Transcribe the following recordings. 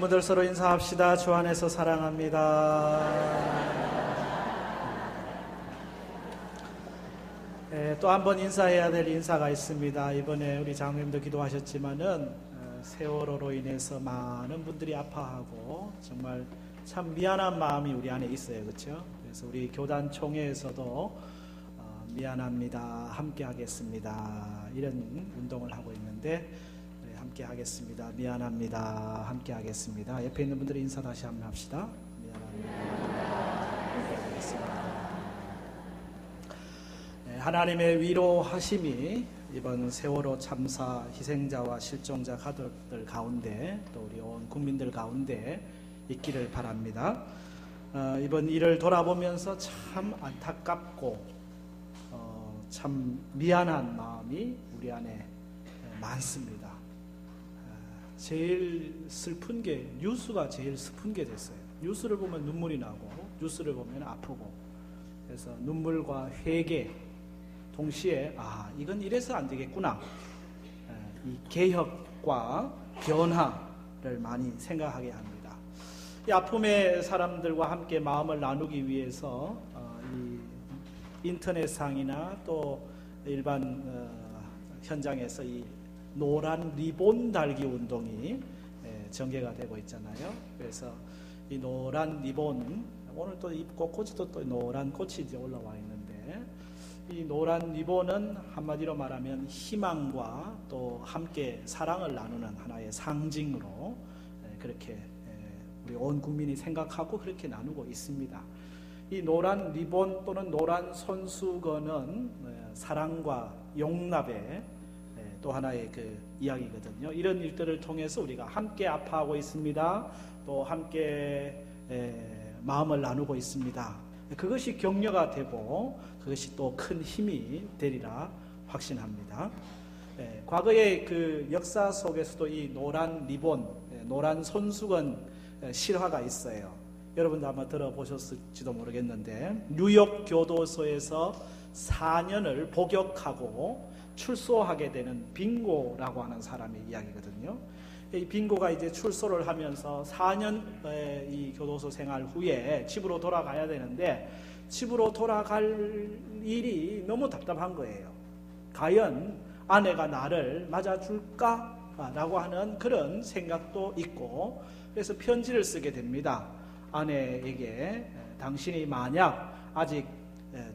분들 서로 인사합시다. 주 안에서 사랑합니다. 또 한 번 인사해야 될 인사가 있습니다. 이번에 우리 장로님도 기도하셨지만은 세월호로 인해서 많은 분들이 아파하고 정말 참 미안한 마음이 우리 안에 있어요. 그렇죠? 그래서 우리 교단 총회에서도 미안합니다, 함께 하겠습니다, 이런 운동을 하고 있는데 함께 하겠습니다, 미안합니다, 함께 하겠습니다. 옆에 있는 분들이 인사 다시 한번 합시다. 미안합니다, 함께 하겠습니다. 하나님의 위로하심이 이번 세월호 참사 희생자와 실종자 가족들 가운데 또 우리 온 국민들 가운데 있기를 바랍니다. 이번 일을 돌아보면서 참 안타깝고 참 미안한 마음이 우리 안에 많습니다. 제일 슬픈 게 뉴스가 제일 슬픈 게 됐어요. 뉴스를 보면 눈물이 나고 뉴스를 보면 아프고, 그래서 눈물과 회개 동시에 이건 이래서 안 되겠구나, 이 개혁과 변화를 많이 생각하게 합니다. 이 아픔의 사람들과 함께 마음을 나누기 위해서 이 인터넷상이나 또 일반 현장에서 이 노란 리본 달기 운동이 전개가 되고 있잖아요. 그래서 이 노란 리본, 오늘 또 이 꽃꽂이도 또 노란 꽃이 이제 올라와 있는데, 이 노란 리본은 한마디로 말하면 희망과 또 함께 사랑을 나누는 하나의 상징으로 그렇게 우리 온 국민이 생각하고 그렇게 나누고 있습니다. 이 노란 리본 또는 노란 손수건은 사랑과 용납의 또 하나의 그 이야기거든요. 이런 일들을 통해서 우리가 함께 아파하고 있습니다. 또 함께 마음을 나누고 있습니다. 그것이 격려가 되고 그것이 또 큰 힘이 되리라 확신합니다. 과거의 그 역사 속에서도 이 노란 리본, 노란 손수건 실화가 있어요. 여러분도 아마 들어보셨을지도 모르겠는데, 뉴욕 교도소에서 4년을 복역하고 출소하게 되는 빙고라고 하는 사람의 이야기거든요. 이 빙고가 이제 출소를 하면서 4년 이 교도소 생활 후에 집으로 돌아가야 되는데, 집으로 돌아갈 일이 너무 답답한 거예요. 과연 아내가 나를 맞아줄까? 라고 하는 그런 생각도 있고, 그래서 편지를 쓰게 됩니다. 아내에게 당신이 만약 아직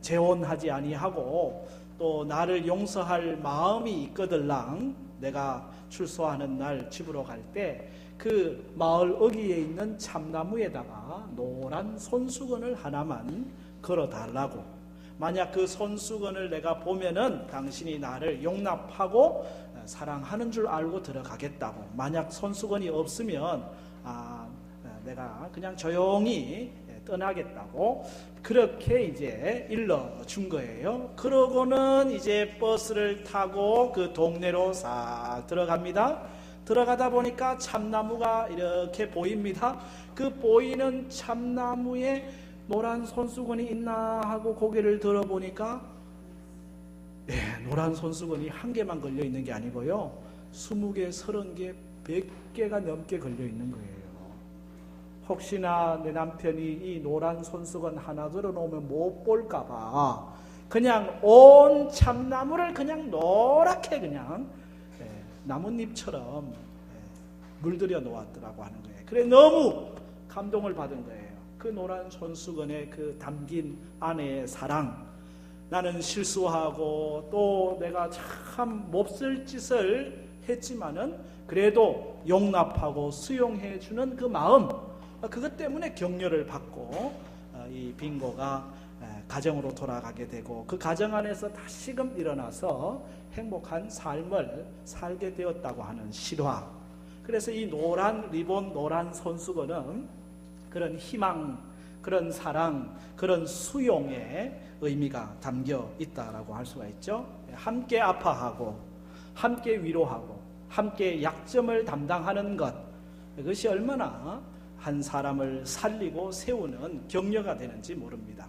재혼하지 아니하고 또 나를 용서할 마음이 있거들랑 내가 출소하는 날 집으로 갈 때 그 마을 어귀에 있는 참나무에다가 노란 손수건을 하나만 걸어달라고, 만약 그 손수건을 내가 보면은 당신이 나를 용납하고 사랑하는 줄 알고 들어가겠다고, 만약 손수건이 없으면 내가 그냥 조용히 떠나겠다고 그렇게 이제 일러준 거예요. 그러고는 이제 버스를 타고 그 동네로 싹 들어갑니다. 들어가다 보니까 참나무가 이렇게 보입니다. 그 보이는 참나무에 노란 손수건이 있나 하고 고개를 들어보니까 노란 손수건이 한 개만 걸려 있는 게 아니고요, 20개, 30개, 100개가 넘게 걸려 있는 거예요. 혹시나 내 남편이 이 노란 손수건 하나 걸어놓으면 못 볼까봐 그냥 온 참나무를 그냥 노랗게 그냥 나뭇잎처럼 물들여 놓았더라고 하는 거예요. 그래 너무 감동을 받은 거예요. 그 노란 손수건에 그 담긴 아내의 사랑, 나는 실수하고 또 내가 참 몹쓸 짓을 했지만은 그래도 용납하고 수용해 주는 그 마음, 그것 때문에 격려를 받고 이 빙고가 가정으로 돌아가게 되고 그 가정 안에서 다시금 일어나서 행복한 삶을 살게 되었다고 하는 실화. 그래서 이 노란 리본, 노란 손수건은 그런 희망, 그런 사랑, 그런 수용의 의미가 담겨 있다라고 할 수가 있죠. 함께 아파하고 함께 위로하고 함께 약점을 담당하는 것, 그것이 얼마나 한 사람을 살리고 세우는 격려가 되는지 모릅니다.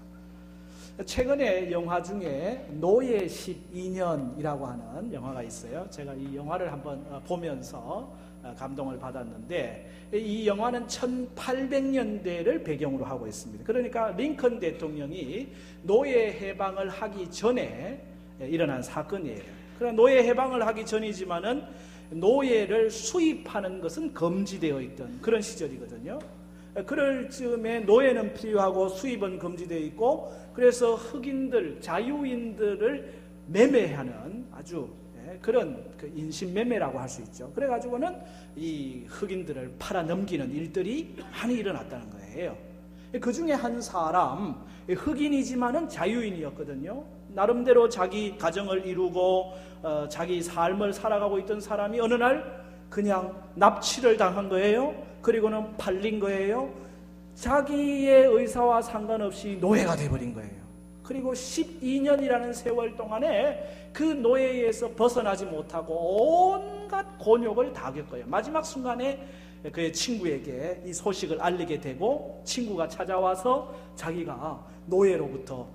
최근에 영화 중에 노예 12년이라고 하는 영화가 있어요. 제가 이 영화를 한번 보면서 감동을 받았는데, 이 영화는 1800년대를 배경으로 하고 있습니다. 그러니까 링컨 대통령이 노예 해방을 하기 전에 일어난 사건이에요. 그러나 노예 해방을 하기 전이지만은 노예를 수입하는 것은 금지되어 있던 그런 시절이거든요. 그럴 즈음에 노예는 필요하고 수입은 금지되어 있고, 그래서 흑인들, 자유인들을 매매하는 아주 그런 인신매매라고 할 수 있죠. 그래가지고는 이 흑인들을 팔아 넘기는 일들이 많이 일어났다는 거예요. 그 중에 한 사람, 흑인이지만은 자유인이었거든요. 나름대로 자기 가정을 이루고 자기 삶을 살아가고 있던 사람이 어느 날 그냥 납치를 당한 거예요. 그리고는 팔린 거예요. 자기의 의사와 상관없이 노예가 돼버린 거예요. 그리고 12년이라는 세월 동안에 그 노예에서 벗어나지 못하고 온갖 곤욕을 다 겪어요. 마지막 순간에 그의 친구에게 이 소식을 알리게 되고, 친구가 찾아와서 자기가 노예로부터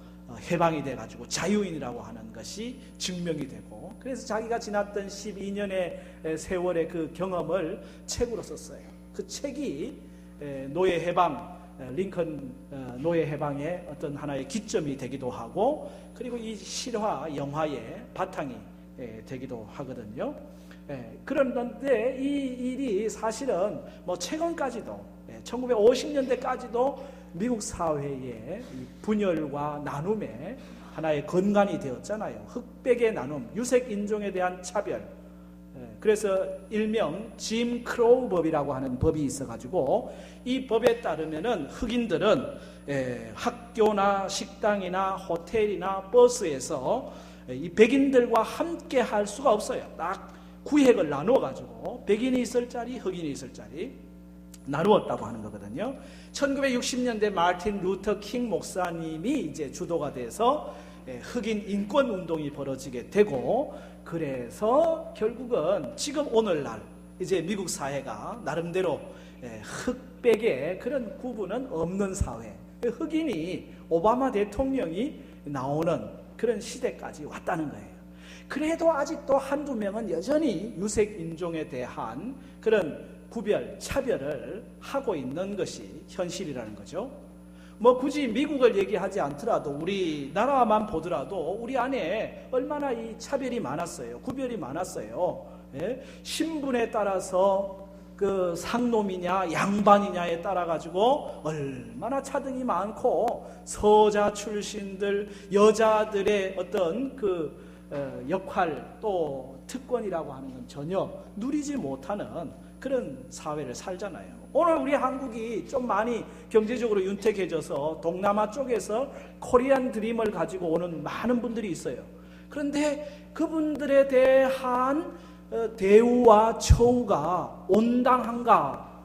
해방이 돼가지고 자유인이라고 하는 것이 증명이 되고, 그래서 자기가 지났던 12년의 세월의 그 경험을 책으로 썼어요. 그 책이 노예 해방, 링컨 노예 해방의 어떤 하나의 기점이 되기도 하고, 그리고 이 실화 영화의 바탕이 되기도 하거든요. 그런데 이 일이 사실은 뭐 최근까지도 1950년대까지도 미국 사회의 분열과 나눔의 하나의 근간이 되었잖아요. 흑백의 나눔, 유색 인종에 대한 차별. 그래서 일명 짐 크로우 법이라고 하는 법이 있어가지고, 이 법에 따르면은 흑인들은 학교나 식당이나 호텔이나 버스에서 이 백인들과 함께 할 수가 없어요. 딱 구획을 나누어가지고 백인이 있을 자리, 흑인이 있을 자리 나누었다고 하는 거거든요. 1960년대 마틴 루터 킹 목사님이 이제 주도가 돼서 흑인 인권 운동이 벌어지게 되고, 그래서 결국은 지금 오늘날 이제 미국 사회가 나름대로 흑백의 그런 구분은 없는 사회, 흑인이 오바마 대통령이 나오는 그런 시대까지 왔다는 거예요. 그래도 아직도 한두 명은 여전히 유색 인종에 대한 그런 구별, 차별을 하고 있는 것이 현실이라는 거죠. 뭐 굳이 미국을 얘기하지 않더라도 우리나라만 보더라도 우리 안에 얼마나 이 차별이 많았어요. 구별이 많았어요. 신분에 따라서 그 상놈이냐 양반이냐에 따라 가지고 얼마나 차등이 많고, 서자 출신들, 여자들의 어떤 그 역할, 또 특권이라고 하는 건 전혀 누리지 못하는 그런 사회를 살잖아요. 오늘 우리 한국이 좀 많이 경제적으로 윤택해져서 동남아 쪽에서 코리안 드림을 가지고 오는 많은 분들이 있어요. 그런데 그분들에 대한 대우와 처우가 온당한가?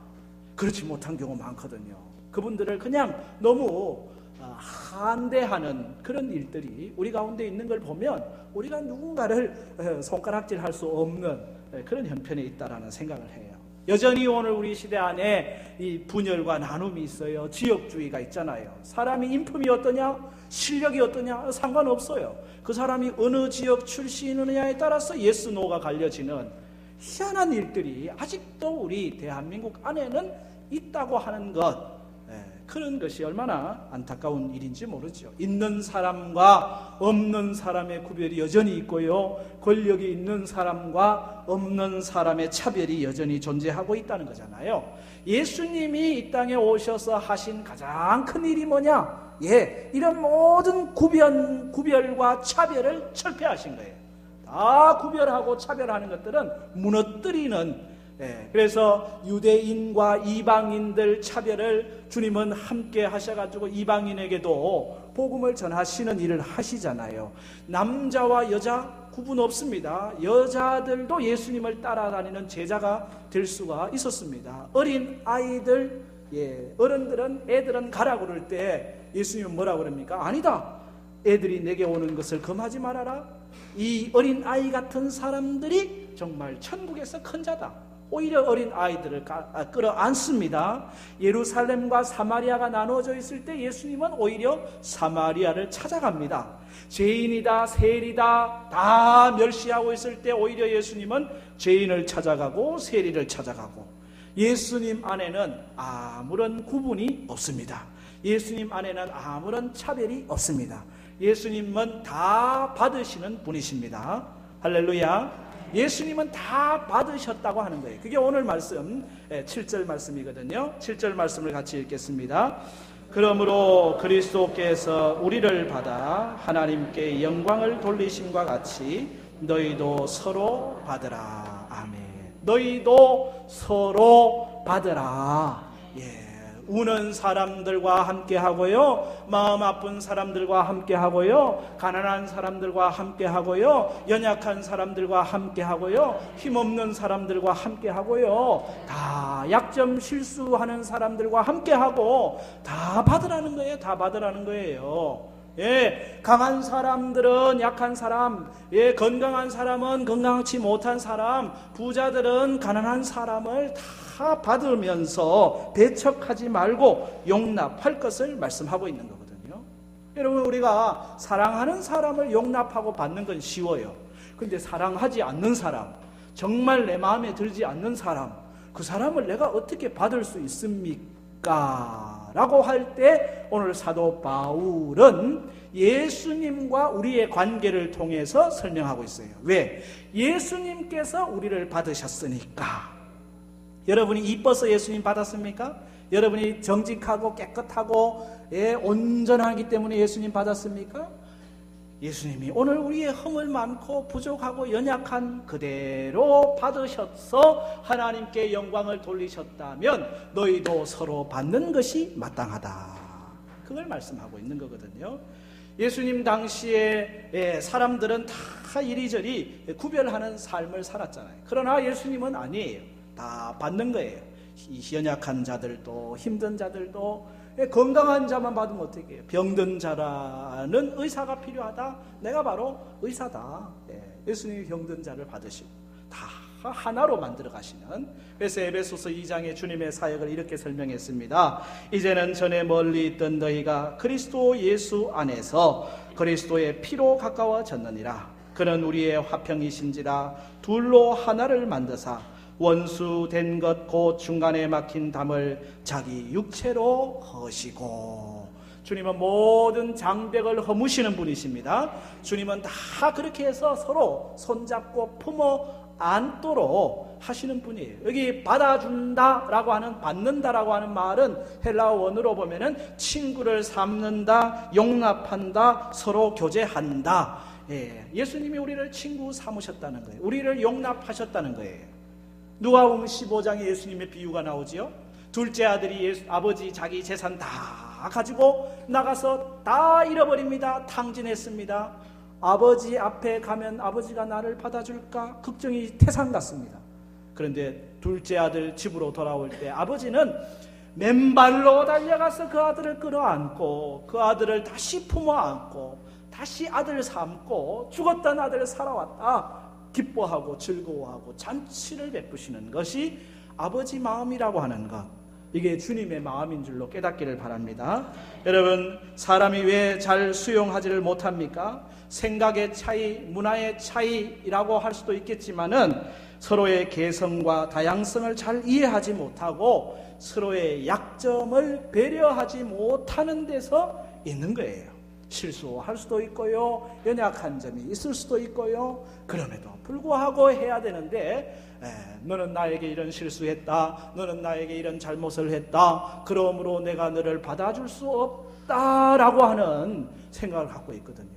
그렇지 못한 경우가 많거든요. 그분들을 그냥 너무 한대하는 그런 일들이 우리 가운데 있는 걸 보면 우리가 누군가를 손가락질할 수 없는 그런 형편에 있다라는 생각을 해요. 여전히 오늘 우리 시대 안에 이 분열과 나눔이 있어요. 지역주의가 있잖아요. 사람이 인품이 어떠냐, 실력이 어떠냐 상관없어요. 그 사람이 어느 지역 출신이느냐에 따라서 예스 노가 갈려지는 희한한 일들이 아직도 우리 대한민국 안에는 있다고 하는 것, 그런 것이 얼마나 안타까운 일인지 모르죠. 있는 사람과 없는 사람의 구별이 여전히 있고요, 권력이 있는 사람과 없는 사람의 차별이 여전히 존재하고 있다는 거잖아요. 예수님이 이 땅에 오셔서 하신 가장 큰 일이 뭐냐? 이런 모든 구별과 차별을 철폐하신 거예요. 다 구별하고 차별하는 것들은 무너뜨리는, 그래서 유대인과 이방인들 차별을 주님은 함께 하셔가지고 이방인에게도 복음을 전하시는 일을 하시잖아요. 남자와 여자 구분 없습니다. 여자들도 예수님을 따라다니는 제자가 될 수가 있었습니다. 어린 아이들, 어른들은 애들은 가라 그럴 때 예수님은 뭐라 그럽니까? 아니다, 애들이 내게 오는 것을 금하지 말아라. 이 어린 아이 같은 사람들이 정말 천국에서 큰 자다. 오히려 어린 아이들을 끌어안습니다. 예루살렘과 사마리아가 나누어져 있을 때 예수님은 오히려 사마리아를 찾아갑니다. 죄인이다, 세리다 다 멸시하고 있을 때 오히려 예수님은 죄인을 찾아가고 세리를 찾아가고, 예수님 안에는 아무런 구분이 없습니다. 예수님 안에는 아무런 차별이 없습니다. 예수님은 다 받으시는 분이십니다. 할렐루야. 예수님은 다 받으셨다고 하는 거예요. 그게 오늘 말씀 7절 말씀이거든요. 7절 말씀을 같이 읽겠습니다. 그러므로 그리스도께서 우리를 받아 하나님께 영광을 돌리심과 같이 너희도 서로 받으라. 아멘. 너희도 서로 받으라. 우는 사람들과 함께 하고요, 마음 아픈 사람들과 함께 하고요, 가난한 사람들과 함께 하고요, 연약한 사람들과 함께 하고요, 힘없는 사람들과 함께 하고요, 다 약점 실수하는 사람들과 함께 하고 다 받으라는 거예요. 다 받으라는 거예요. 강한 사람들은 약한 사람, 건강한 사람은 건강치 못한 사람, 부자들은 가난한 사람을 다 받으면서 배척하지 말고 용납할 것을 말씀하고 있는 거거든요. 여러분, 우리가 사랑하는 사람을 용납하고 받는 건 쉬워요. 근데 사랑하지 않는 사람, 정말 내 마음에 들지 않는 사람, 그 사람을 내가 어떻게 받을 수 있습니까? 라고 할 때 오늘 사도 바울은 예수님과 우리의 관계를 통해서 설명하고 있어요. 왜? 예수님께서 우리를 받으셨으니까. 여러분이 이뻐서 예수님 받았습니까? 여러분이 정직하고 깨끗하고 온전하기 때문에 예수님 받았습니까? 예수님이 오늘 우리의 허물 많고 부족하고 연약한 그대로 받으셔서 하나님께 영광을 돌리셨다면 너희도 서로 받는 것이 마땅하다. 그걸 말씀하고 있는 거거든요. 예수님 당시에 사람들은 다 이리저리 구별하는 삶을 살았잖아요. 그러나 예수님은 아니에요. 다 받는 거예요. 연약한 자들도 힘든 자들도. 건강한 자만 받으면 어떻게 해요? 병든 자라는 의사가 필요하다. 내가 바로 의사다. 예수님이 병든 자를 받으시고 다 하나로 만들어 가시는. 그래서 에베소서 2장에 주님의 사역을 이렇게 설명했습니다. 이제는 전에 멀리 있던 너희가 그리스도 예수 안에서 그리스도의 피로 가까워졌느니라. 그는 우리의 화평이신지라 둘로 하나를 만드사 원수된 것 곧 중간에 막힌 담을 자기 육체로 허시고. 주님은 모든 장벽을 허무시는 분이십니다. 주님은 다 그렇게 해서 서로 손잡고 품어 안도록 하시는 분이에요. 여기 받아준다라고 하는, 받는다라고 하는 말은 헬라어 원어로 보면은 친구를 삼는다, 용납한다, 서로 교제한다. 예수님이 우리를 친구 삼으셨다는 거예요. 우리를 용납하셨다는 거예요. 누가복음 15장에 예수님의 비유가 나오지요. 둘째 아들이 아버지 자기 재산 다 가지고 나가서 다 잃어버립니다. 탕진했습니다. 아버지 앞에 가면 아버지가 나를 받아줄까? 걱정이 태산 같습니다. 그런데 둘째 아들 집으로 돌아올 때 아버지는 맨발로 달려가서 그 아들을 끌어안고 그 아들을 다시 품어 안고 다시 아들 삼고 죽었던 아들 살아왔다 기뻐하고 즐거워하고 잔치를 베푸시는 것이 아버지 마음이라고 하는 것, 이게 주님의 마음인 줄로 깨닫기를 바랍니다. 여러분, 사람이 왜 잘 수용하지를 못합니까? 생각의 차이, 문화의 차이라고 할 수도 있겠지만은 서로의 개성과 다양성을 잘 이해하지 못하고 서로의 약점을 배려하지 못하는 데서 있는 거예요. 실수할 수도 있고요, 연약한 점이 있을 수도 있고요. 그럼에도 불구하고 해야 되는데 너는 나에게 이런 실수했다, 너는 나에게 이런 잘못을 했다, 그러므로 내가 너를 받아줄 수 없다라고 하는 생각을 갖고 있거든요.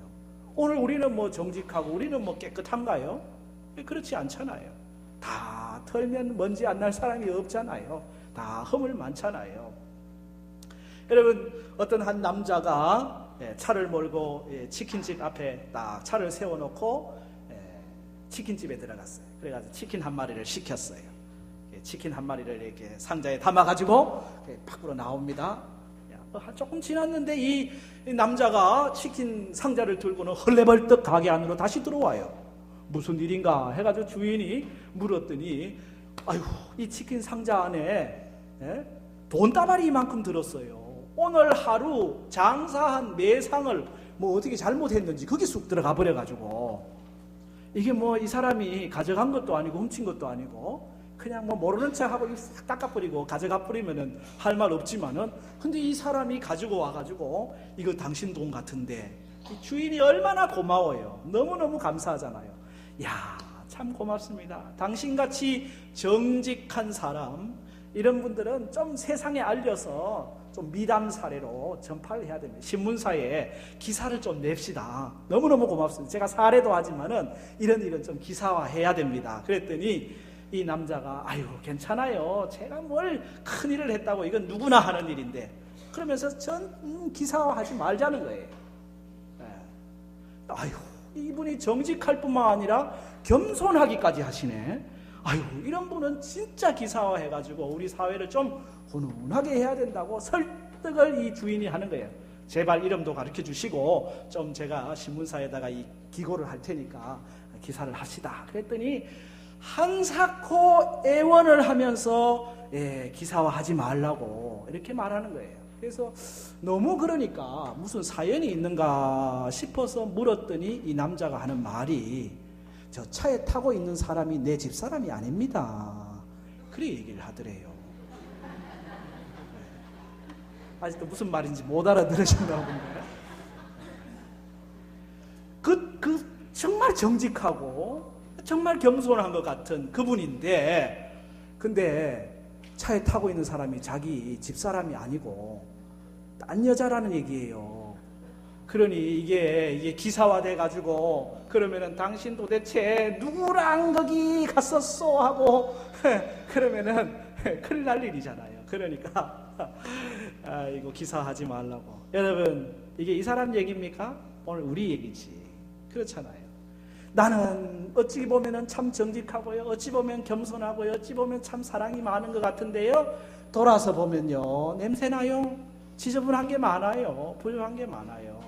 오늘 우리는 뭐 정직하고 우리는 뭐 깨끗한가요? 그렇지 않잖아요. 다 털면 먼지 안 날 사람이 없잖아요. 다 허물 많잖아요. 여러분, 어떤 한 남자가 차를 몰고 치킨집 앞에 딱 차를 세워놓고 치킨집에 들어갔어요. 그래가지고 치킨 한 마리를 시켰어요. 치킨 한 마리를 이렇게 상자에 담아가지고 밖으로 나옵니다. 조금 지났는데 이 남자가 치킨 상자를 들고는 헐레벌떡 가게 안으로 다시 들어와요. 무슨 일인가 해가지고 주인이 물었더니 아이고, 이 치킨 상자 안에 돈다발이 이만큼 들었어요. 오늘 하루 장사한 매상을 뭐 어떻게 잘못했는지 그게 쑥 들어가 버려가지고, 이게 뭐 이 사람이 가져간 것도 아니고 훔친 것도 아니고 그냥 뭐 모르는 척하고 싹 닦아버리고 가져가 버리면은 할 말 없지만은, 근데 이 사람이 가지고 와가지고 이거 당신 돈 같은데, 이 주인이 얼마나 고마워요. 너무너무 감사하잖아요. 야, 참 고맙습니다. 당신같이 정직한 사람, 이런 분들은 좀 세상에 알려서 좀 미담 사례로 전파를 해야 됩니다. 신문사에 기사를 좀 냅시다. 너무너무 고맙습니다. 제가 사례도 하지만은 이런 일은 좀 기사화해야 됩니다. 그랬더니 이 남자가 아유, 괜찮아요. 제가 뭘 큰일을 했다고, 이건 누구나 하는 일인데, 그러면서 전 기사화하지 말자는 거예요. 아유, 이분이 정직할 뿐만 아니라 겸손하기까지 하시네. 아유, 이런 분은 진짜 기사화해가지고 우리 사회를 좀 훈훈하게 해야 된다고 설득을 이 주인이 하는 거예요. 제발 이름도 가르쳐 주시고 좀 제가 신문사에다가 이 기고를 할 테니까 기사를 합시다. 그랬더니 한사코 애원을 하면서 기사화하지 말라고 이렇게 말하는 거예요. 그래서 너무 그러니까 무슨 사연이 있는가 싶어서 물었더니 이 남자가 하는 말이, 저 차에 타고 있는 사람이 내 집사람이 아닙니다. 그래 얘기를 하더래요. 아직도 무슨 말인지 못 알아들으셨나 본데. 정말 정직하고 정말 겸손한 것 같은 그분인데, 근데 차에 타고 있는 사람이 자기 집사람이 아니고 딴 여자라는 얘기예요. 그러니 이게 기사화돼 가지고 그러면은 당신 도대체 누구랑 거기 갔었어 하고 그러면은 큰일 날 일이잖아요. 그러니까 이거 기사하지 말라고. 여러분, 이게 이 사람 얘기입니까? 오늘 우리 얘기지. 그렇잖아요. 나는 어찌 보면은 참 정직하고요, 어찌 보면 겸손하고요, 어찌 보면 참 사랑이 많은 것 같은데요, 돌아서 보면요 냄새나요. 지저분한 게 많아요. 부족한 게 많아요.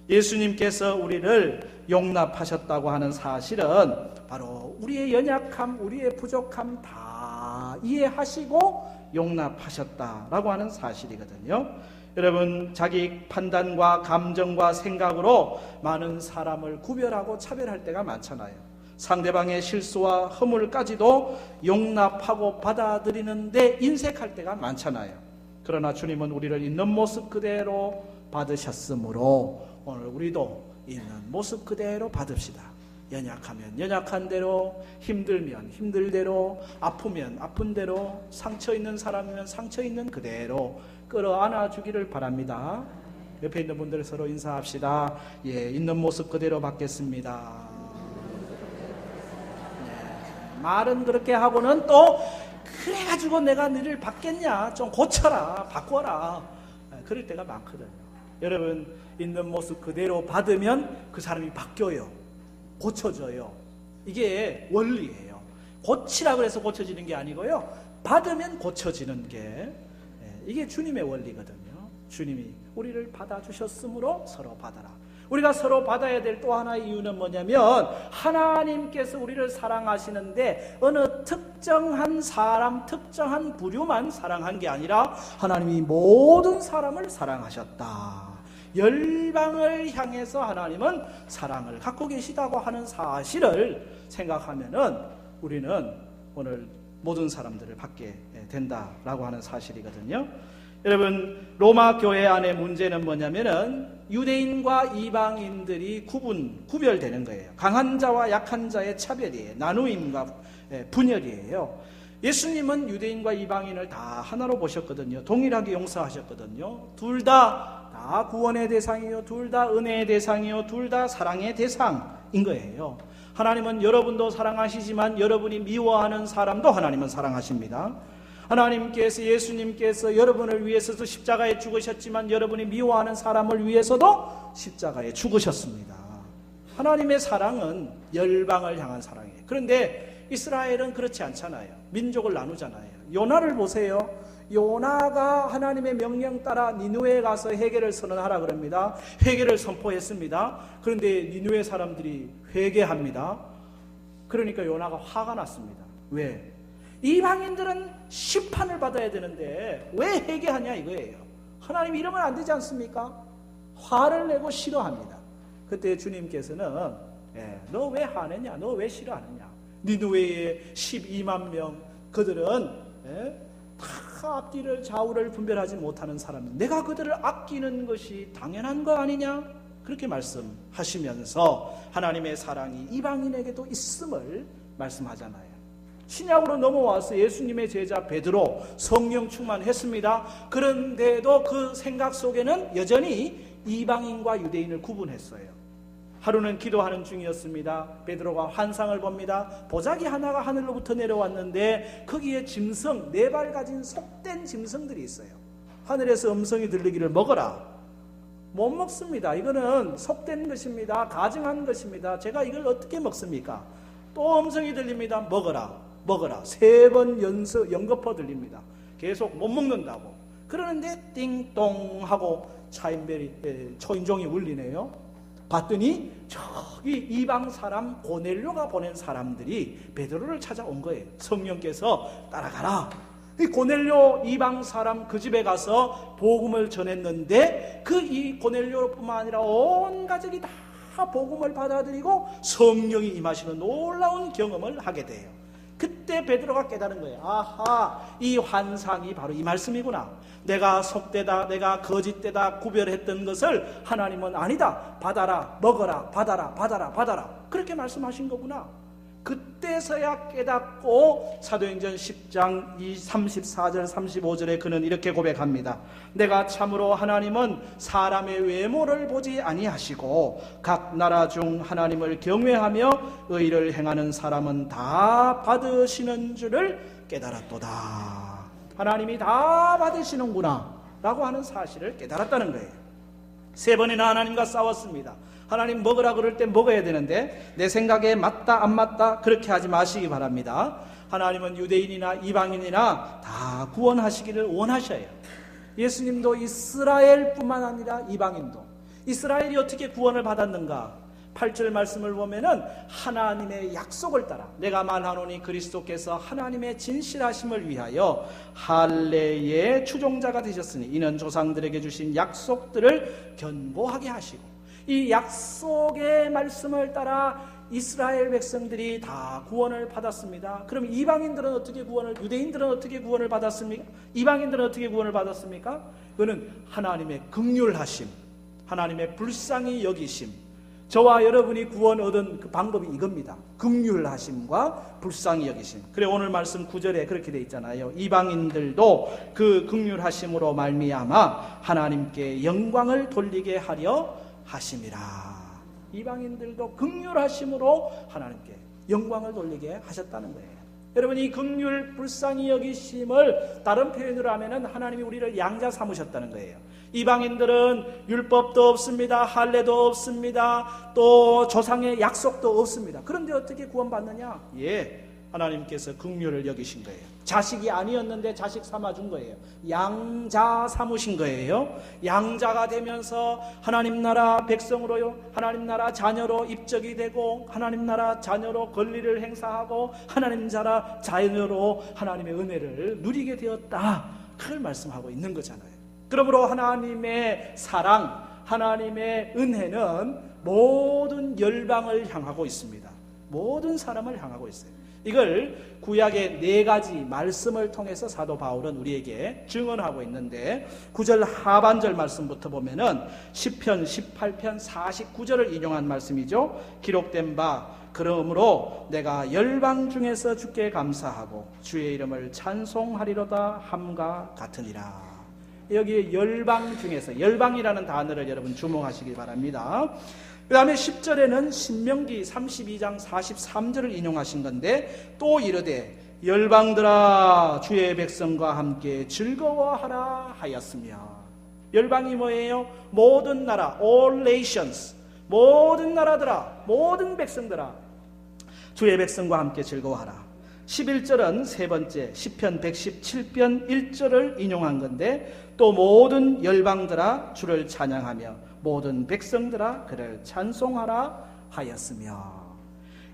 예수님께서 우리를 용납하셨다고 하는 사실은 바로 우리의 연약함, 우리의 부족함 다 이해하시고 용납하셨다라고 하는 사실이거든요. 여러분, 자기 판단과 감정과 생각으로 많은 사람을 구별하고 차별할 때가 많잖아요. 상대방의 실수와 허물까지도 용납하고 받아들이는데 인색할 때가 많잖아요. 그러나 주님은 우리를 있는 모습 그대로 받으셨으므로 오늘 우리도 있는 모습 그대로 받읍시다. 연약하면 연약한 대로, 힘들면 힘들 대로, 아프면 아픈 대로, 상처 있는 사람이면 상처 있는 그대로 끌어안아 주기를 바랍니다. 옆에 있는 분들 서로 인사합시다. 있는 모습 그대로 받겠습니다. 말은 그렇게 하고는 또 그래가지고 내가 너를 받겠냐, 좀 고쳐라, 바꿔라, 그럴 때가 많거든요. 여러분, 있는 모습 그대로 받으면 그 사람이 바뀌어요. 고쳐져요. 이게 원리예요. 고치라고 해서 고쳐지는 게 아니고요, 받으면 고쳐지는 게, 이게 주님의 원리거든요. 주님이 우리를 받아주셨으므로 서로 받아라. 우리가 서로 받아야 될 또 하나의 이유는 뭐냐면, 하나님께서 우리를 사랑하시는데 어느 특정한 사람, 특정한 부류만 사랑한 게 아니라 하나님이 모든 사람을 사랑하셨다. 열방을 향해서 하나님은 사랑을 갖고 계시다고 하는 사실을 생각하면은 우리는 오늘 모든 사람들을 받게 된다라고 하는 사실이거든요. 여러분, 로마 교회 안의 문제는 뭐냐면은 유대인과 이방인들이 구별되는 거예요. 강한 자와 약한 자의 차별이에요. 나누임과 분열이에요. 예수님은 유대인과 이방인을 다 하나로 보셨거든요. 동일하게 용서하셨거든요. 둘 다 구원의 대상이요, 둘 다 은혜의 대상이요, 둘 다 사랑의 대상인 거예요. 하나님은 여러분도 사랑하시지만 여러분이 미워하는 사람도 하나님은 사랑하십니다. 하나님께서, 예수님께서 여러분을 위해서도 십자가에 죽으셨지만 여러분이 미워하는 사람을 위해서도 십자가에 죽으셨습니다. 하나님의 사랑은 열방을 향한 사랑이에요. 그런데 이스라엘은 그렇지 않잖아요. 민족을 나누잖아요. 요나를 보세요. 요나가 하나님의 명령 따라 니느웨에 가서 회개를 선언하라 그럽니다. 회개를 선포했습니다. 그런데 니느웨 사람들이 회개합니다. 그러니까 요나가 화가 났습니다. 왜? 이방인들은 심판을 받아야 되는데 왜 회개하냐 이거예요. 하나님 이러면 안 되지 않습니까? 화를 내고 싫어합니다. 그때 주님께서는 너 왜 화내냐? 너 왜 싫어하느냐? 니느웨의 12만 명 그들은 다 앞뒤를 좌우를 분별하지 못하는 사람은 내가 그들을 아끼는 것이 당연한 거 아니냐? 그렇게 말씀하시면서 하나님의 사랑이 이방인에게도 있음을 말씀하잖아요. 신약으로 넘어와서 예수님의 제자 베드로 성령 충만했습니다. 그런데도 그 생각 속에는 여전히 이방인과 유대인을 구분했어요. 하루는 기도하는 중이었습니다. 베드로가 환상을 봅니다. 보자기 하나가 하늘로부터 내려왔는데 거기에 짐승 4발 가진 속된 짐승들이 있어요. 하늘에서 음성이 들리기를 먹어라. 못 먹습니다. 이거는 속된 것입니다. 가증한 것입니다. 제가 이걸 어떻게 먹습니까? 또 음성이 들립니다. 먹어라. 먹어라. 3번 연거푸 들립니다. 계속 못 먹는다고. 그러는데 띵동 하고 초인종이 울리네요. 봤더니 저기 이방 사람 고넬료가 보낸 사람들이 베드로를 찾아온 거예요. 성령께서 따라가라. 이 고넬료 이방 사람 그 집에 가서 복음을 전했는데 이 고넬료뿐만 아니라 온 가족이 다 복음을 받아들이고 성령이 임하시는 놀라운 경험을 하게 돼요. 그때 베드로가 깨달은 거예요. 아하, 이 환상이 바로 이 말씀이구나. 내가 속되다, 내가 거짓되다 구별했던 것을 하나님은 아니다. 받아라, 먹어라, 받아라, 받아라, 받아라. 그렇게 말씀하신 거구나. 그때서야 깨닫고 사도행전 10장 34절 35절에 그는 이렇게 고백합니다. 내가 참으로 하나님은 사람의 외모를 보지 아니하시고 각 나라 중 하나님을 경외하며 의를 행하는 사람은 다 받으시는 줄을 깨달았도다. 하나님이 다 받으시는구나 라고 하는 사실을 깨달았다는 거예요. 3번이나 하나님과 싸웠습니다. 하나님 먹으라 그럴 때 먹어야 되는데 내 생각에 맞다 안 맞다 그렇게 하지 마시기 바랍니다. 하나님은 유대인이나 이방인이나 다 구원하시기를 원하셔요. 예수님도 이스라엘뿐만 아니라 이방인도. 이스라엘이 어떻게 구원을 받았는가? 8절 말씀을 보면은 하나님의 약속을 따라 내가 말하노니 그리스도께서 하나님의 진실하심을 위하여 할례의 추종자가 되셨으니 이는 조상들에게 주신 약속들을 견고하게 하시고 이 약속의 말씀을 따라 이스라엘 백성들이 다 구원을 받았습니다. 그럼 이방인들은 어떻게 유대인들은 어떻게 구원을 받았습니까? 이방인들은 어떻게 구원을 받았습니까? 그거는 하나님의 긍휼하심, 하나님의 불쌍히 여기심. 저와 여러분이 구원 얻은 그 방법이 이겁니다. 긍휼하심과 불쌍히 여기심. 그래 오늘 말씀 9절에 그렇게 돼 있잖아요. 이방인들도 그 긍휼하심으로 말미암아 하나님께 영광을 돌리게 하려 하심이라. 이방인들도 긍휼하심으로 하나님께 영광을 돌리게 하셨다는 거예요. 여러분 이 긍휼 불쌍히 여기심을 다른 표현으로 하면은 하나님이 우리를 양자 삼으셨다는 거예요. 이방인들은 율법도 없습니다. 할례도 없습니다. 또 조상의 약속도 없습니다. 그런데 어떻게 구원받느냐? 하나님께서 긍휼을 여기신 거예요. 자식이 아니었는데 자식 삼아준 거예요. 양자 삼으신 거예요. 양자가 되면서 하나님 나라 백성으로요, 하나님 나라 자녀로 입적이 되고 하나님 나라 자녀로 권리를 행사하고 하나님 나라 자녀로 하나님의 은혜를 누리게 되었다. 그걸 말씀하고 있는 거잖아요. 그러므로 하나님의 사랑, 하나님의 은혜는 모든 열방을 향하고 있습니다. 모든 사람을 향하고 있어요. 이걸 구약의 4가지 말씀을 통해서 사도 바울은 우리에게 증언하고 있는데 9절 하반절 말씀부터 보면은 시편 18편 49절을 인용한 말씀이죠. 기록된 바 그러므로 내가 열방 중에서 주께 감사하고 주의 이름을 찬송하리로다 함과 같으니라. 여기 열방 중에서, 열방이라는 단어를 여러분 주목하시기 바랍니다. 그 다음에 10절에는 신명기 32장 43절을 인용하신 건데 또 이르되 열방들아 주의 백성과 함께 즐거워하라 하였으며. 열방이 뭐예요? 모든 나라, all nations, 모든 나라들아, 모든 백성들아 주의 백성과 함께 즐거워하라. 11절은 세 번째 시편 117편 1절을 인용한 건데 또 모든 열방들아 주를 찬양하며 모든 백성들아 그를 찬송하라 하였으며.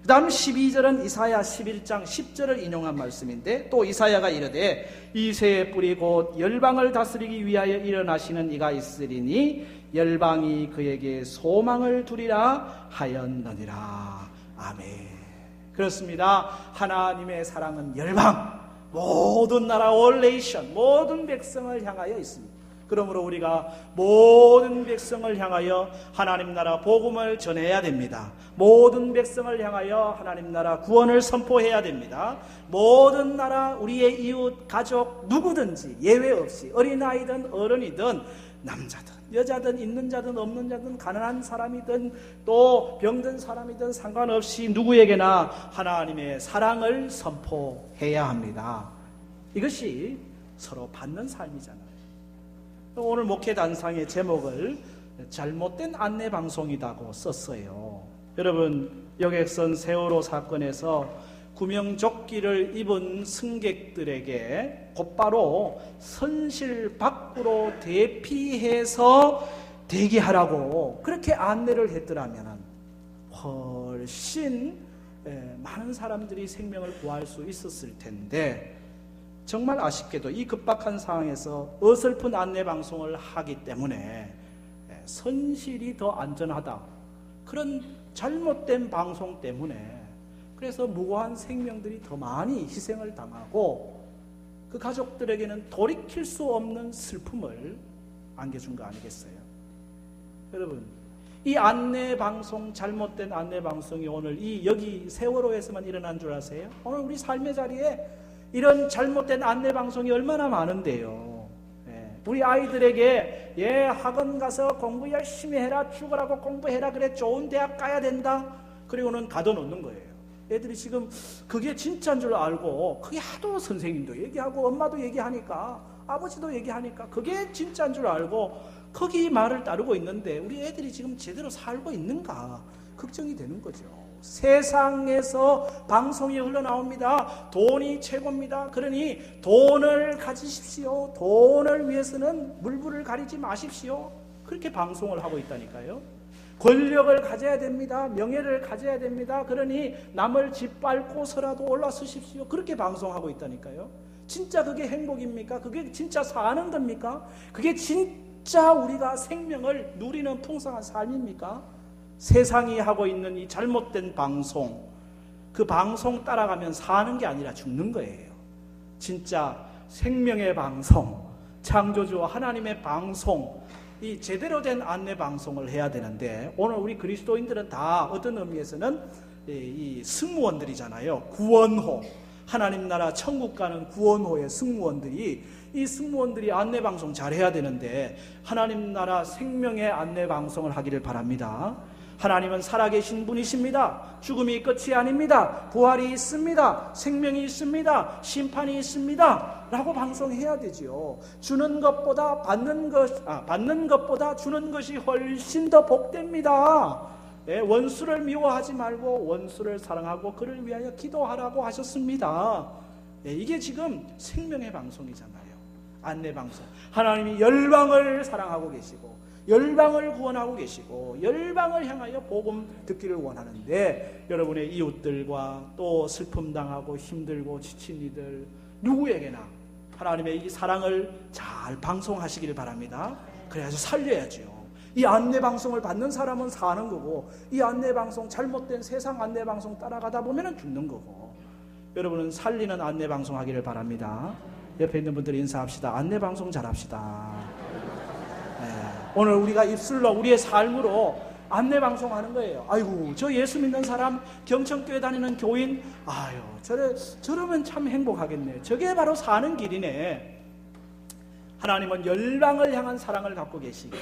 그 다음 12절은 이사야 11장 10절을 인용한 말씀인데, 또 이사야가 이르되 이새의 뿌리 곧 열방을 다스리기 위하여 일어나시는 이가 있으리니 열방이 그에게 소망을 두리라 하였느니라. 아멘. 그렇습니다. 하나님의 사랑은 열방, 모든 나라, all nation, 모든 백성을 향하여 있습니다. 그러므로 우리가 모든 백성을 향하여 하나님 나라 복음을 전해야 됩니다. 모든 백성을 향하여 하나님 나라 구원을 선포해야 됩니다. 모든 나라, 우리의 이웃, 가족, 누구든지 예외 없이 어린아이든 어른이든 남자든 여자든 있는 자든 없는 자든 가난한 사람이든 또 병든 사람이든 상관없이 누구에게나 하나님의 사랑을 선포해야 합니다. 이것이 서로 받는 삶이잖아요. 오늘 목회 단상의 제목을 잘못된 안내 방송이라고 썼어요. 여러분, 여객선 세월호 사건에서 구명조끼를 입은 승객들에게 곧바로 선실 밖으로 대피해서 대기하라고 그렇게 안내를 했더라면 훨씬 많은 사람들이 생명을 구할 수 있었을 텐데, 정말 아쉽게도 이 급박한 상황에서 어설픈 안내 방송을 하기 때문에 선실이 더 안전하다, 그런 잘못된 방송 때문에 그래서 무고한 생명들이 더 많이 희생을 당하고 그 가족들에게는 돌이킬 수 없는 슬픔을 안겨준 거 아니겠어요? 여러분, 이 안내 방송, 잘못된 안내 방송이 오늘 여기 세월호에서만 일어난 줄 아세요? 오늘 우리 삶의 자리에 이런 잘못된 안내 방송이 얼마나 많은데요. 우리 아이들에게 학원 가서 공부 열심히 해라, 죽으라고 공부해라, 그래 좋은 대학 가야 된다, 그리고는 가둬놓는 거예요. 애들이 지금 그게 진짜인 줄 알고 그게 하도 선생님도 얘기하고 엄마도 얘기하니까 아버지도 얘기하니까 그게 진짜인 줄 알고 거기 말을 따르고 있는데 우리 애들이 지금 제대로 살고 있는가 걱정이 되는 거죠. 세상에서 방송이 흘러나옵니다. 돈이 최고입니다. 그러니 돈을 가지십시오. 돈을 위해서는 물불을 가리지 마십시오. 그렇게 방송을 하고 있다니까요. 권력을 가져야 됩니다. 명예를 가져야 됩니다. 그러니 남을 짓밟고서라도 올라서십시오. 그렇게 방송하고 있다니까요. 진짜 그게 행복입니까? 그게 진짜 사는 겁니까? 그게 진짜 우리가 생명을 누리는 풍성한 삶입니까? 세상이 하고 있는 이 잘못된 방송, 그 방송 따라가면 사는 게 아니라 죽는 거예요. 진짜 생명의 방송, 창조주와 하나님의 방송, 이 제대로 된 안내 방송을 해야 되는데, 오늘 우리 그리스도인들은 다 어떤 의미에서는 이 승무원들이잖아요. 구원호, 하나님 나라 천국 가는 구원호의 승무원들이, 이 승무원들이 안내 방송 잘 해야 되는데 하나님 나라 생명의 안내 방송을 하기를 바랍니다. 하나님은 살아계신 분이십니다. 죽음이 끝이 아닙니다. 부활이 있습니다. 생명이 있습니다. 심판이 있습니다. 라고 방송해야 되지요. 주는 것보다 받는 것보다 주는 것이 훨씬 더 복됩니다. 원수를 미워하지 말고 원수를 사랑하고 그를 위하여 기도하라고 하셨습니다. 이게 지금 생명의 방송이잖아요. 안내 방송. 하나님이 열방을 사랑하고 계시고 열방을 구원하고 계시고 열방을 향하여 복음 듣기를 원하는데, 여러분의 이웃들과 또 슬픔 당하고 힘들고 지친 이들 누구에게나 하나님의 이 사랑을 잘 방송하시기를 바랍니다. 그래야죠. 살려야죠. 이 안내 방송을 받는 사람은 사는 거고, 이 안내 방송, 잘못된 세상 안내 방송 따라가다 보면 죽는 거고, 여러분은 살리는 안내 방송 하기를 바랍니다. 옆에 있는 분들 인사합시다. 안내 방송 잘합시다. 오늘 우리가 입술로 우리의 삶으로 안내 방송하는 거예요. 아이고, 저 예수 믿는 사람, 경천교회 다니는 교인, 아유, 저러면 참 행복하겠네. 저게 바로 사는 길이네. 하나님은 열방을 향한 사랑을 갖고 계시기에,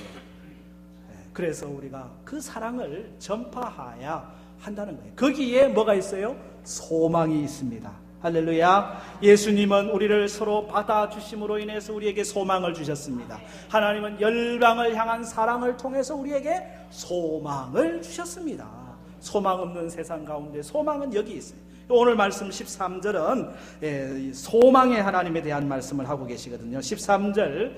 그래서 우리가 그 사랑을 전파해야 한다는 거예요. 거기에 뭐가 있어요? 소망이 있습니다. 할렐루야. 예수님은 우리를 서로 받아주심으로 인해서 우리에게 소망을 주셨습니다. 하나님은 열방을 향한 사랑을 통해서 우리에게 소망을 주셨습니다. 소망 없는 세상 가운데 소망은 여기 있어요. 오늘 말씀 13절은 소망의 하나님에 대한 말씀을 하고 계시거든요. 13절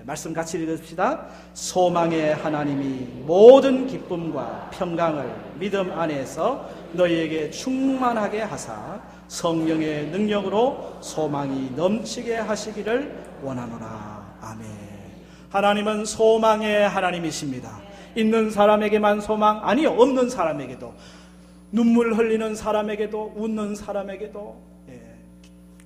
말씀 같이 읽읍시다. 소망의 하나님이 모든 기쁨과 평강을 믿음 안에서 너희에게 충만하게 하사 성령의 능력으로 소망이 넘치게 하시기를 원하노라. 아멘. 하나님은 소망의 하나님이십니다. 있는 사람에게만 소망, 아니요, 없는 사람에게도, 눈물 흘리는 사람에게도, 웃는 사람에게도,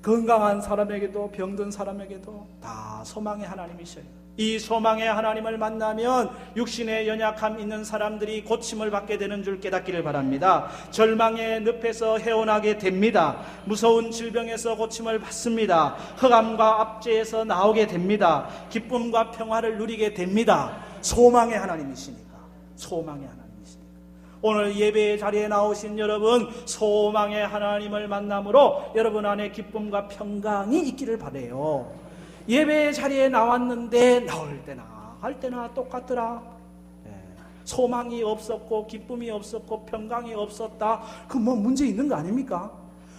건강한 사람에게도, 병든 사람에게도 다 소망의 하나님이셔요. 이 소망의 하나님을 만나면 육신의 연약함 있는 사람들이 고침을 받게 되는 줄 깨닫기를 바랍니다. 절망의 늪에서 헤어나게 됩니다. 무서운 질병에서 고침을 받습니다. 흑암과 압제에서 나오게 됩니다. 기쁨과 평화를 누리게 됩니다. 소망의 하나님이시니까. 소망의 하나님이시니까. 오늘 예배의 자리에 나오신 여러분, 소망의 하나님을 만남으로 여러분 안에 기쁨과 평강이 있기를 바라요. 예배의 자리에 나왔는데 나올 때나 갈 때나 똑같더라. 소망이 없었고 기쁨이 없었고 평강이 없었다. 그 뭐 문제 있는 거 아닙니까?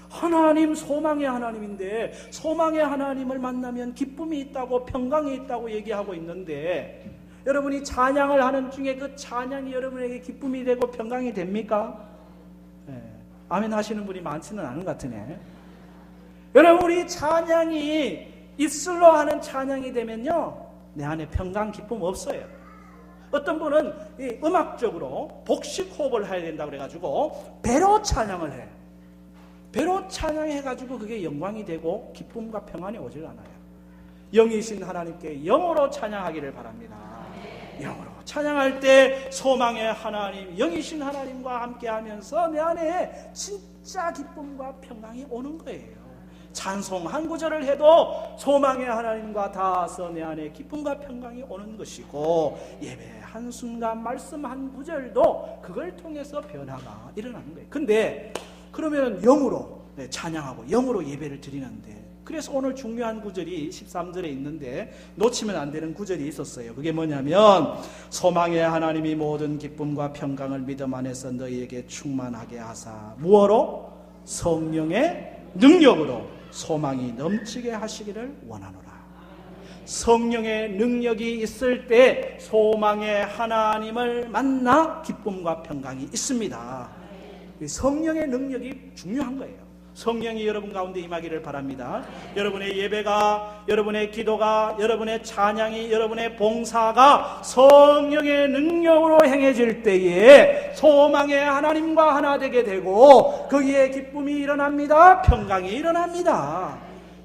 하나님 소망의 하나님인데 소망의 하나님을 만나면 기쁨이 있다고 평강이 있다고 얘기하고 있는데, 여러분이 찬양을 하는 중에 그 찬양이 여러분에게 기쁨이 되고 평강이 됩니까? 아멘 하시는 분이 많지는 않은 것 같으네. 여러분, 우리 찬양이 입술로 하는 찬양이 되면요, 내 안에 평강 기쁨 없어요. 어떤 분은 음악적으로 복식 호흡을 해야 된다고 그래가지고 배로 찬양을 해. 배로 찬양해가지고 그게 영광이 되고 기쁨과 평안이 오질 않아요. 영이신 하나님께 영으로 찬양하기를 바랍니다. 영으로 찬양할 때 소망의 하나님, 영이신 하나님과 함께 하면서 내 안에 진짜 기쁨과 평강이 오는 거예요. 찬송 한 구절을 해도 소망의 하나님과 닿아서 내 안에 기쁨과 평강이 오는 것이고, 예배 한순간 말씀 한 구절도 그걸 통해서 변화가 일어나는 거예요. 근데 그러면 영으로 찬양하고 영으로 예배를 드리는데, 그래서 오늘 중요한 구절이 13절에 있는데 놓치면 안 되는 구절이 있었어요. 그게 뭐냐면, 소망의 하나님이 모든 기쁨과 평강을 믿음 안에서 너희에게 충만하게 하사 무엇으로? 성령의 능력으로 소망이 넘치게 하시기를 원하노라. 성령의 능력이 있을 때 소망의 하나님을 만나 기쁨과 평강이 있습니다. 성령의 능력이 중요한 거예요. 성령이 여러분 가운데 임하기를 바랍니다. 여러분의 예배가, 여러분의 기도가, 여러분의 찬양이, 여러분의 봉사가 성령의 능력으로 행해질 때에 소망의 하나님과 하나 되게 되고 거기에 기쁨이 일어납니다. 평강이 일어납니다.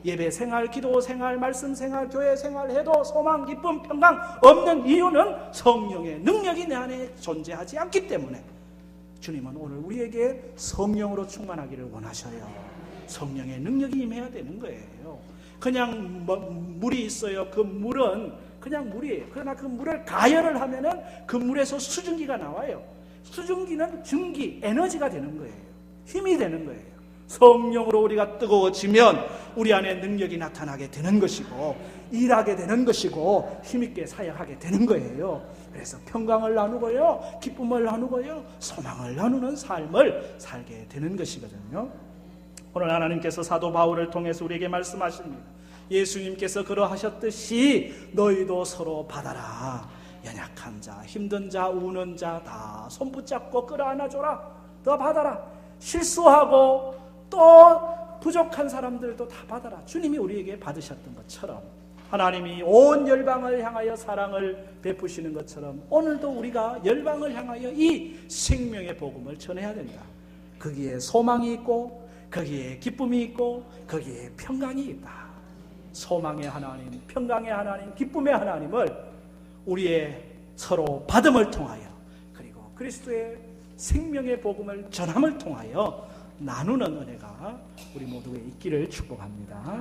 예배 생활, 기도 생활, 말씀 생활, 교회 생활 해도 소망, 기쁨, 평강 없는 이유는 성령의 능력이 내 안에 존재하지 않기 때문에 주님은 오늘 우리에게 성령으로 충만하기를 원하셔요. 성령의 능력이 임해야 되는 거예요. 그냥 물이 있어요. 그 물은 그냥 물이에요. 그러나 그 물을 가열을 하면은 그 물에서 수증기가 나와요. 수증기는 증기, 에너지가 되는 거예요. 힘이 되는 거예요. 성령으로 우리가 뜨거워지면 우리 안에 능력이 나타나게 되는 것이고 일하게 되는 것이고 힘있게 사역하게 되는 거예요. 그래서 평강을 나누고요, 기쁨을 나누고요, 소망을 나누는 삶을 살게 되는 것이거든요. 오늘 하나님께서 사도 바울을 통해서 우리에게 말씀하십니다. 예수님께서 그러하셨듯이 너희도 서로 받아라. 연약한 자, 힘든 자, 우는 자 다 손붙잡고 끌어안아줘라. 더 받아라. 실수하고 또 부족한 사람들도 다 받아라. 주님이 우리에게 받으셨던 것처럼 하나님이 온 열방을 향하여 사랑을 베푸시는 것처럼 오늘도 우리가 열방을 향하여 이 생명의 복음을 전해야 된다. 거기에 소망이 있고 거기에 기쁨이 있고 거기에 평강이 있다. 소망의 하나님, 평강의 하나님, 기쁨의 하나님을 우리의 서로 받음을 통하여 그리고 그리스도의 생명의 복음을 전함을 통하여 나누는 은혜가 우리 모두에 있기를 축복합니다.